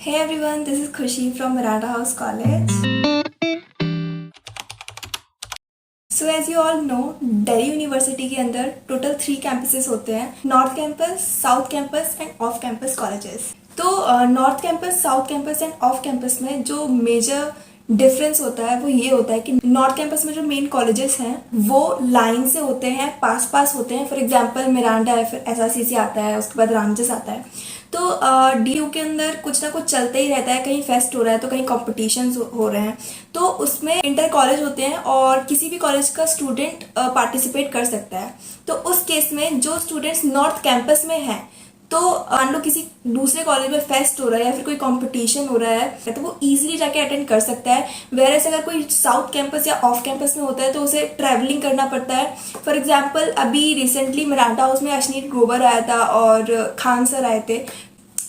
Hey everyone, this is Khushi from Miranda House College. So as you all know, Delhi university के अंदर total 3 campuses होते हैं, north campus, south campus and off campus colleges. तो north campus, south campus and off campus में जो major difference होता है वो ये होता है कि नॉर्थ कैंपस में जो मेन कॉलेजेस हैं वो लाइन से होते हैं, पास पास होते हैं। फॉर एग्जांपल मिरांडा है, फिर एसआरसीसी आता है, उसके बाद रामजस आता है। तो डीयू के अंदर कुछ ना कुछ चलते ही रहता है, कहीं फेस्ट हो रहा है तो कहीं कॉम्पिटिशन्स हो रहे हैं। तो उसमें इंटर कॉलेज होते हैं और किसी भी कॉलेज का स्टूडेंट पार्टिसिपेट कर सकता है। तो उस केस में जो स्टूडेंट्स नॉर्थ कैंपस में हैं, तो मान लो किसी दूसरे कॉलेज में फेस्ट हो रहा है या फिर कोई कंपटीशन हो रहा है तो वो इजीली जाके अटेंड कर सकता है। वेरएस अगर कोई साउथ कैंपस या ऑफ कैंपस में होता है तो उसे ट्रैवलिंग करना पड़ता है। फॉर एग्जांपल अभी रिसेंटली मिरांडा हाउस में अश्नीर ग्रोवर आया था और खान सर आए थे,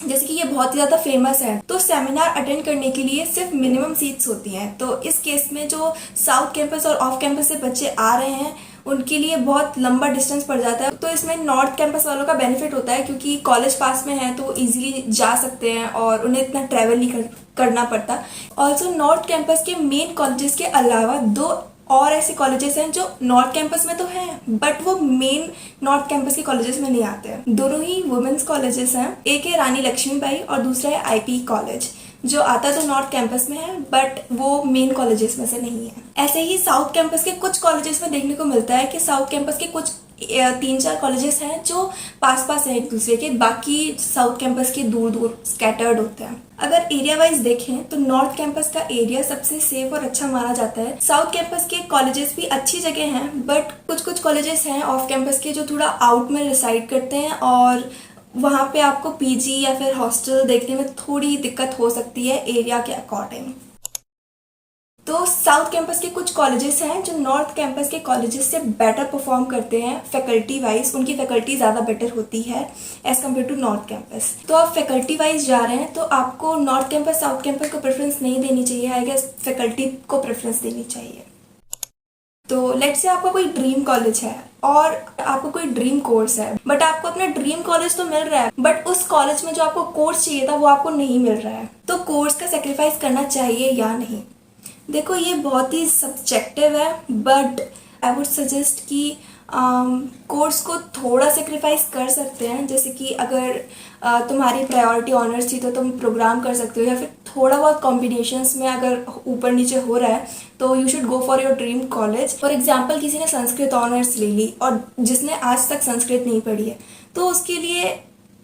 जैसे कि ये बहुत ही ज़्यादा फेमस है। तो सेमिनार अटेंड करने के लिए सिर्फ मिनिमम सीट्स होती हैं। तो इस केस में जो साउथ कैंपस और ऑफ कैंपस से बच्चे आ रहे हैं उनके लिए बहुत लंबा डिस्टेंस पड़ जाता है। तो इसमें नॉर्थ कैंपस वालों का बेनिफिट होता है क्योंकि कॉलेज पास में है तो वो ईजिली जा सकते हैं और उन्हें इतना ट्रैवल नहीं करना पड़ता। ऑल्सो नॉर्थ कैंपस के मेन कॉलेजेस के अलावा 2 और ऐसे कॉलेजेस हैं जो नॉर्थ कैंपस में तो हैं बट वो मेन नॉर्थ कैंपस के कॉलेजेस में नहीं आते हैं। दोनों ही वुमेन्स कॉलेजेस हैं, एक है रानी लक्ष्मीबाई और दूसरा है आईपी कॉलेज, जो आता तो नॉर्थ कैंपस में है बट वो मेन कॉलेजेस में से नहीं है। ऐसे ही साउथ कैंपस के कुछ कॉलेजेस में देखने को मिलता है कि साउथ कैंपस के कुछ 3-4 कॉलेजेस हैं जो पास पास हैं एक दूसरे के, बाकी साउथ कैंपस के दूर दूर स्कैटर्ड होते हैं। अगर एरिया वाइज देखें तो नॉर्थ कैंपस का एरिया सबसे सेफ और अच्छा माना जाता है। साउथ कैंपस के कॉलेजेस भी अच्छी जगह हैं बट कुछ कॉलेजेस हैं ऑफ कैंपस के जो थोड़ा आउट में रिसाइड करते हैं और वहाँ पे आपको पीजी या फिर हॉस्टल देखने में थोड़ी दिक्कत हो सकती है एरिया के अकॉर्डिंग। तो साउथ कैंपस के कुछ कॉलेजेस हैं जो नॉर्थ कैंपस के कॉलेजेस से बेटर परफॉर्म करते हैं फैकल्टी वाइज, उनकी फैकल्टी ज़्यादा बेटर होती है as compare to north campus. तो आप फैकल्टी वाइज जा रहे हैं तो आपको नॉर्थ कैंपस साउथ कैंपस को प्रेफरेंस नहीं देनी चाहिए, आई गेस फैकल्टी को प्रेफरेंस देनी चाहिए। तो लेट्स से आपका कोई ड्रीम कॉलेज है और आपको कोई ड्रीम कोर्स है बट आपको अपना ड्रीम कॉलेज तो मिल रहा है बट उस कॉलेज में जो आपको कोर्स चाहिए था वो आपको नहीं मिल रहा है, तो कोर्स का सेक्रीफाइस करना चाहिए या नहीं? देखो ये बहुत ही सब्जेक्टिव है बट आई वुड सजेस्ट कि कोर्स को थोड़ा सेक्रीफाइस कर सकते हैं। जैसे कि अगर तुम्हारी प्रायोरिटी ऑनर्स थी तो तुम प्रोग्राम कर सकते हो, या फिर थोड़ा बहुत कॉम्बिनेशंस में अगर ऊपर नीचे हो रहा है तो you should go for your dream college. For example किसी ने संस्कृत ऑनर्स ले ली और जिसने आज तक संस्कृत नहीं पढ़ी है तो उसके लिए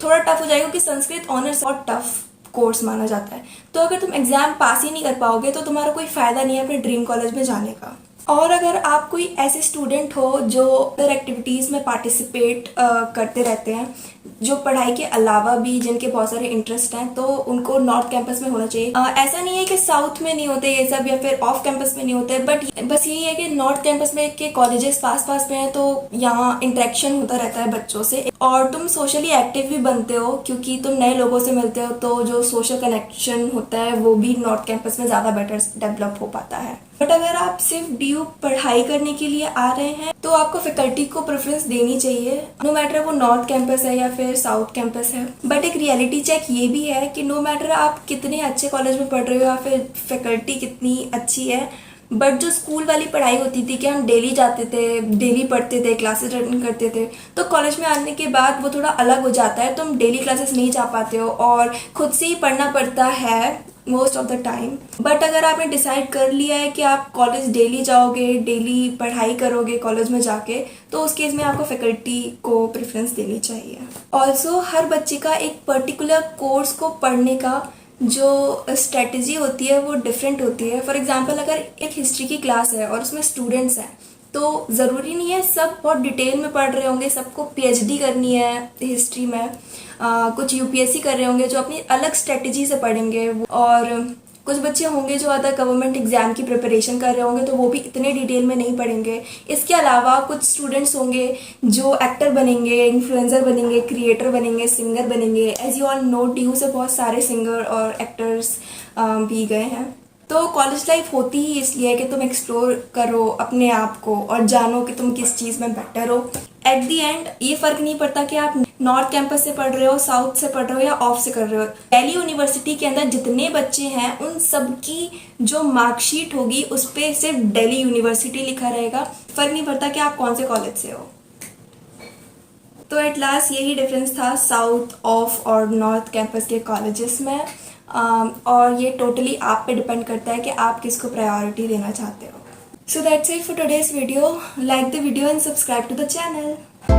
थोड़ा टफ हो जाएगा, क्योंकि संस्कृत ऑनर्स बहुत टफ कोर्स माना जाता है। तो अगर तुम एग्जाम पास ही नहीं कर पाओगे तो तुम्हारा कोई फायदा नहीं है अपने ड्रीम कॉलेज में जाने का। और अगर आप कोई ऐसे स्टूडेंट हो जो अदर एक्टिविटीज़ में पार्टिसिपेट करते रहते हैं, जो पढ़ाई के अलावा भी जिनके बहुत सारे इंटरेस्ट हैं, तो उनको नॉर्थ कैंपस में होना चाहिए। ऐसा नहीं है कि साउथ में नहीं होते ये सब या फिर ऑफ कैंपस में नहीं होते, बट बस यही है कि नॉर्थ कैंपस में के कॉलेजेस पास पास में हैं तो यहाँ इंटरेक्शन होता रहता है बच्चों से और तुम सोशली एक्टिव भी बनते हो क्योंकि तुम नए लोगों से मिलते हो। तो जो सोशल कनेक्शन होता है वो भी नॉर्थ कैंपस में ज़्यादा बेटर डेवलप हो पाता है। बट अगर आप सिर्फ डीयू पढ़ाई करने के लिए आ रहे हैं तो आपको फैकल्टी को प्रेफरेंस देनी चाहिए, नो मैटर वो नॉर्थ कैंपस है या फिर साउथ कैंपस है। बट एक रियलिटी चेक ये भी है कि नो मैटर आप कितने अच्छे कॉलेज में पढ़ रहे हो या फिर फैकल्टी कितनी अच्छी है, बट जो स्कूल वाली पढ़ाई होती थी कि हम डेली जाते थे, डेली पढ़ते थे, क्लासेस अटेंड करते थे, तो कॉलेज में आने के बाद वो थोड़ा अलग हो जाता है। तुम डेली क्लासेस नहीं जा पाते हो और खुद से ही पढ़ना पड़ता है most of the time. But अगर आपने डिसाइड कर लिया है कि आप कॉलेज डेली जाओगे, डेली पढ़ाई करोगे कॉलेज में जाके, तो उस केस में आपको फैकल्टी को प्रेफरेंस देनी चाहिए। ऑल्सो हर बच्चे का एक पर्टिकुलर कोर्स को पढ़ने का जो स्ट्रेटजी होती है वो डिफरेंट होती है। फॉर एग्जांपल अगर एक हिस्ट्री की क्लास है और उसमें स्टूडेंट्स हैं तो ज़रूरी नहीं है सब बहुत डिटेल में पढ़ रहे होंगे, सबको पीएचडी करनी है हिस्ट्री में, कुछ यूपीएससी कर रहे होंगे जो अपनी अलग स्ट्रेटजी से पढ़ेंगे, और कुछ बच्चे होंगे जो अदर गवर्नमेंट एग्जाम की प्रिपरेशन कर रहे होंगे तो वो भी इतने डिटेल में नहीं पढ़ेंगे। इसके अलावा कुछ स्टूडेंट्स होंगे जो एक्टर बनेंगे, इन्फ्लुएंसर बनेंगे, क्रिएटर बनेंगे, सिंगर बनेंगे। As you all know DU से बहुत सारे सिंगर और एक्टर्स भी गए हैं। तो कॉलेज लाइफ होती ही इसलिए है कि तुम एक्सप्लोर करो अपने आप को और जानो कि तुम किस चीज़ में बेटर हो। एट दी एंड ये फ़र्क नहीं पड़ता कि आप नॉर्थ कैंपस से पढ़ रहे हो, साउथ से पढ़ रहे हो या ऑफ से कर रहे हो, दिल्ली यूनिवर्सिटी के अंदर जितने बच्चे हैं उन सब की जो मार्कशीट होगी उस पर सिर्फ दिल्ली यूनिवर्सिटी लिखा रहेगा। फर्क नहीं पड़ता कि आप कौन से कॉलेज से हो। तो एट लास्ट यही डिफरेंस था साउथ, ऑफ और नॉर्थ कैंपस के कॉलेजेस में। और ये टोटली आप पे डिपेंड करता है कि आप किसको प्रायोरिटी देना चाहते हो। So that's it for today's video. Like the video and subscribe to the channel.